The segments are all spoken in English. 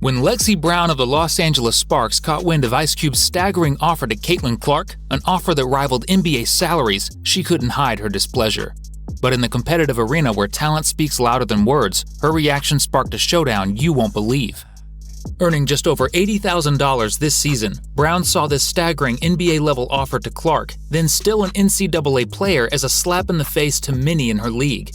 When Lexi Brown of the Los Angeles Sparks caught wind of Ice Cube's staggering offer to Caitlin Clark, an offer that rivaled NBA salaries, she couldn't hide her displeasure. But in the competitive arena where talent speaks louder than words, her reaction sparked a showdown you won't believe. Earning just over $80,000 this season, Brown saw this staggering NBA-level offer to Clark, then still an NCAA player, as a slap in the face to many in her league.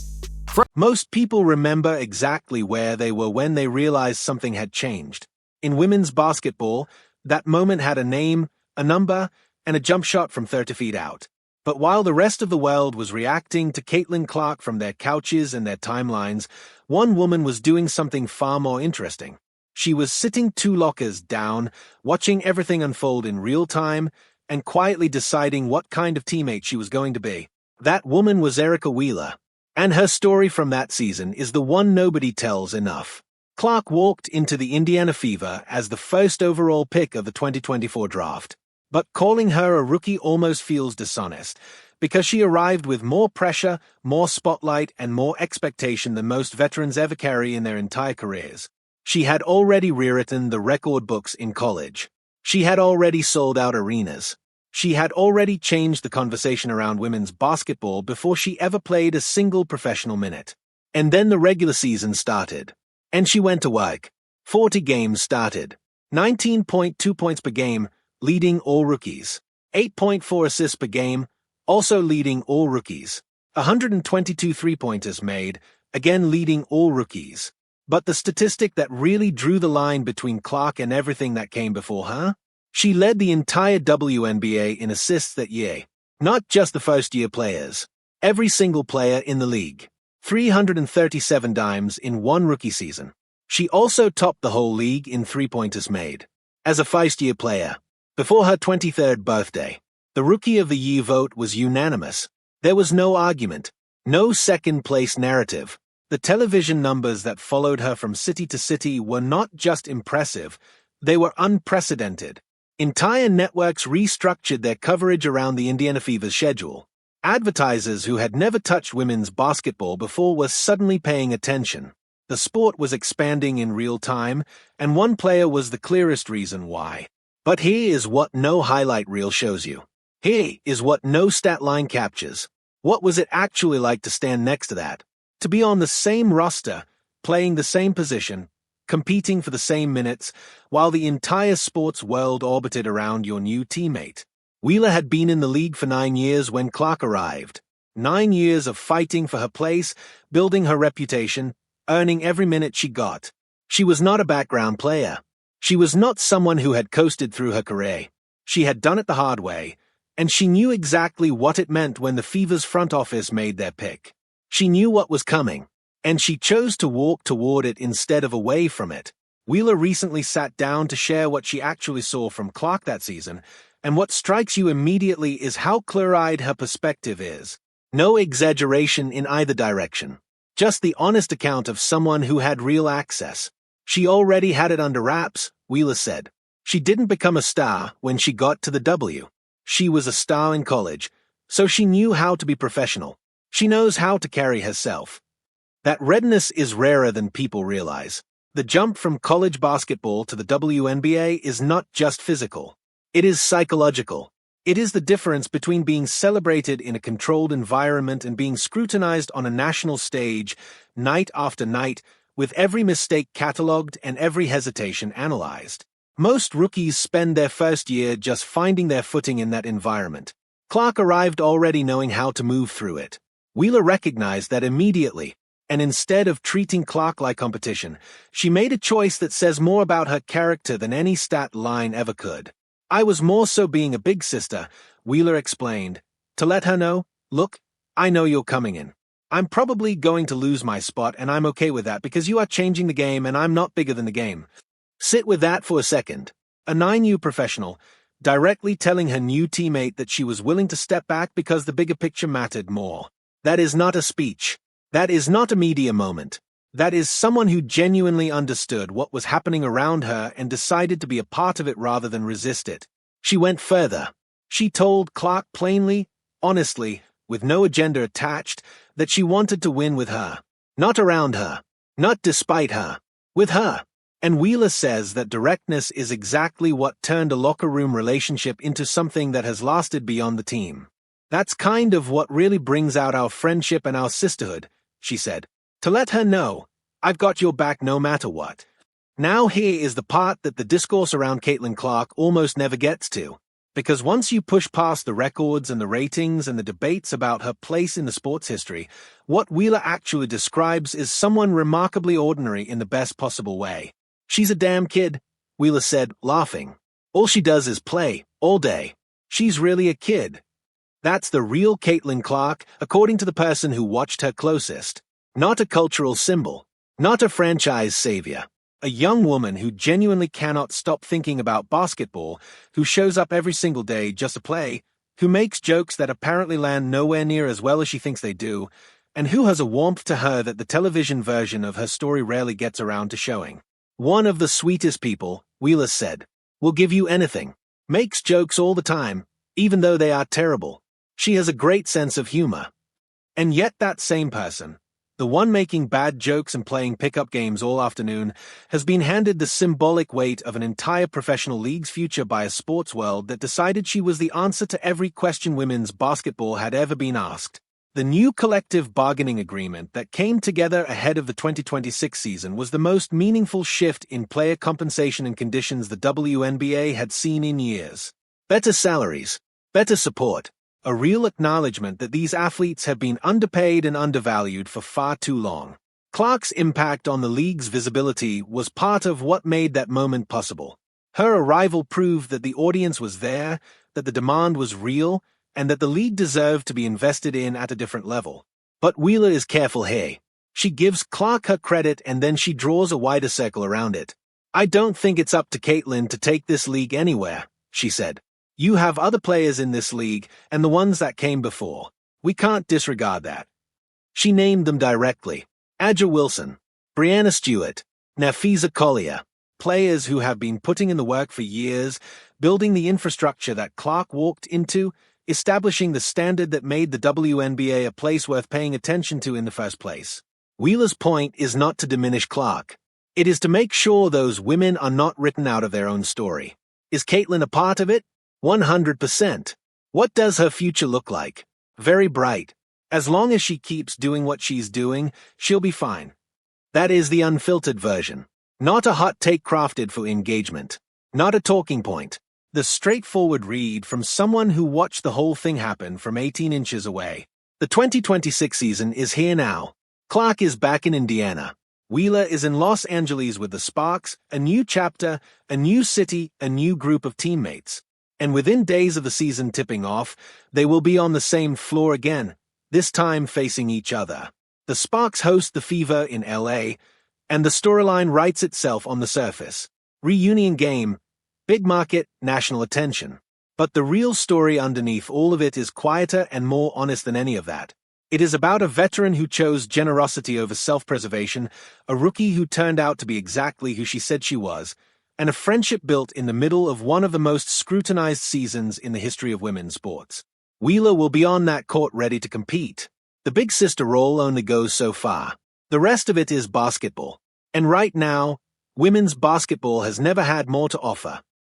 Most people remember exactly where they were when they realized something had changed. In women's basketball, that moment had a name, a number, and a jump shot from 30 feet out. But while the rest of the world was reacting to Caitlin Clark from their couches and their timelines, one woman was doing something far more interesting. She was sitting 2 lockers down, watching everything unfold in real time, and quietly deciding what kind of teammate she was going to be. That woman was Erica Wheeler. And her story from that season is the one nobody tells enough. Clark walked into the Indiana Fever as the first overall pick of the 2024 draft. But calling her a rookie almost feels dishonest, because she arrived with more pressure, more spotlight, and more expectation than most veterans ever carry in their entire careers. She had already rewritten the record books in college. She had already sold out arenas. She had already changed the conversation around women's basketball before she ever played a single professional minute. And then the regular season started. And she went to work. 40 games started. 19.2 points per game, leading all rookies. 8.4 assists per game, also leading all rookies. 122 three-pointers made, again leading all rookies. But the statistic that really drew the line between Clark and everything that came before her? She led the entire WNBA in assists that year. Not just the first-year players. Every single player in the league. 337 dimes in one rookie season. She also topped the whole league in three-pointers made. As a first-year player, before her 23rd birthday, the Rookie of the Year vote was unanimous. There was no argument. No second-place narrative. The television numbers that followed her from city to city were not just impressive, they were unprecedented. Entire networks restructured their coverage around the Indiana Fever's schedule. Advertisers who had never touched women's basketball before were suddenly paying attention. The sport was expanding in real time, and one player was the clearest reason why. But here is what no highlight reel shows you. Here is what no stat line captures. What was it actually like to stand next to that? To be on the same roster, playing the same position, competing for the same minutes, while the entire sports world orbited around your new teammate. Wheeler had been in the league for 9 years when Clark arrived. 9 years of fighting for her place, building her reputation, earning every minute she got. She was not a background player. She was not someone who had coasted through her career. She had done it the hard way, and she knew exactly what it meant when the Fever's front office made their pick. She knew what was coming, and she chose to walk toward it instead of away from it. Wheeler recently sat down to share what she actually saw from Clark that season, and what strikes you immediately is how clear-eyed her perspective is. No exaggeration in either direction. Just the honest account of someone who had real access. She already had it under wraps, Wheeler said. She didn't become a star when she got to the W. She was a star in college, so she knew how to be professional. She knows how to carry herself. That readiness is rarer than people realize. The jump from college basketball to the WNBA is not just physical. It is psychological. It is the difference between being celebrated in a controlled environment and being scrutinized on a national stage, night after night, with every mistake catalogued and every hesitation analyzed. Most rookies spend their first year just finding their footing in that environment. Clark arrived already knowing how to move through it. Wheeler recognized that immediately, and instead of treating Clark like competition, she made a choice that says more about her character than any stat line ever could. I was more so being a big sister, Wheeler explained, to let her know, look, I know you're coming in. I'm probably going to lose my spot, and I'm okay with that because you are changing the game and I'm not bigger than the game. Sit with that for a second. A 9U professional, directly telling her new teammate that she was willing to step back because the bigger picture mattered more. That is not a speech. That is not a media moment. That is someone who genuinely understood what was happening around her and decided to be a part of it rather than resist it. She went further. She told Clark plainly, honestly, with no agenda attached, that she wanted to win with her. Not around her. Not despite her. With her. And Wheeler says that directness is exactly what turned a locker room relationship into something that has lasted beyond the team. That's kind of what really brings out our friendship and our sisterhood, she said. To let her know, I've got your back no matter what. Now here is the part that the discourse around Caitlin Clark almost never gets to. Because once you push past the records and the ratings and the debates about her place in the sports history, what Wheeler actually describes is someone remarkably ordinary in the best possible way. She's a damn kid, Wheeler said, laughing. All she does is play, all day. She's really a kid. That's the real Caitlin Clark, according to the person who watched her closest. Not a cultural symbol. Not a franchise savior. A young woman who genuinely cannot stop thinking about basketball, who shows up every single day just to play, who makes jokes that apparently land nowhere near as well as she thinks they do, and who has a warmth to her that the television version of her story rarely gets around to showing. One of the sweetest people, Wheeler said, will give you anything. Makes jokes all the time, even though they are terrible. She has a great sense of humor. And yet that same person, the one making bad jokes and playing pickup games all afternoon, has been handed the symbolic weight of an entire professional league's future by a sports world that decided she was the answer to every question women's basketball had ever been asked. The new collective bargaining agreement that came together ahead of the 2026 season was the most meaningful shift in player compensation and conditions the WNBA had seen in years. Better salaries, better support, a real acknowledgement that these athletes have been underpaid and undervalued for far too long. Clark's impact on the league's visibility was part of what made that moment possible. Her arrival proved that the audience was there, that the demand was real, and that the league deserved to be invested in at a different level. But Wheeler is careful here. She gives Clark her credit and then she draws a wider circle around it. I don't think it's up to Caitlin to take this league anywhere, she said. You have other players in this league and the ones that came before. We can't disregard that. She named them directly. Aja Wilson, Brianna Stewart, Nafisa Collier, players who have been putting in the work for years, building the infrastructure that Clark walked into, establishing the standard that made the WNBA a place worth paying attention to in the first place. Wheeler's point is not to diminish Clark. It is to make sure those women are not written out of their own story. Is Caitlin a part of it? 100%. What does her future look like? Very bright. As long as she keeps doing what she's doing, she'll be fine. That is the unfiltered version. Not a hot take crafted for engagement. Not a talking point. The straightforward read from someone who watched the whole thing happen from 18 inches away. The 2026 season is here now. Clark is back in Indiana. Wheeler is in Los Angeles with the Sparks, a new chapter, a new city, a new group of teammates. And within days of the season tipping off, they will be on the same floor again, this time facing each other. The Sparks host the Fever in LA, and the storyline writes itself on the surface. Reunion game, big market, national attention. But the real story underneath all of it is quieter and more honest than any of that. It is about a veteran who chose generosity over self-preservation, a rookie who turned out to be exactly who she said she was, and a friendship built in the middle of one of the most scrutinized seasons in the history of women's sports. Wheeler will be on that court ready to compete. The big sister role only goes so far. The rest of it is basketball. And right now, women's basketball has never had more to offer.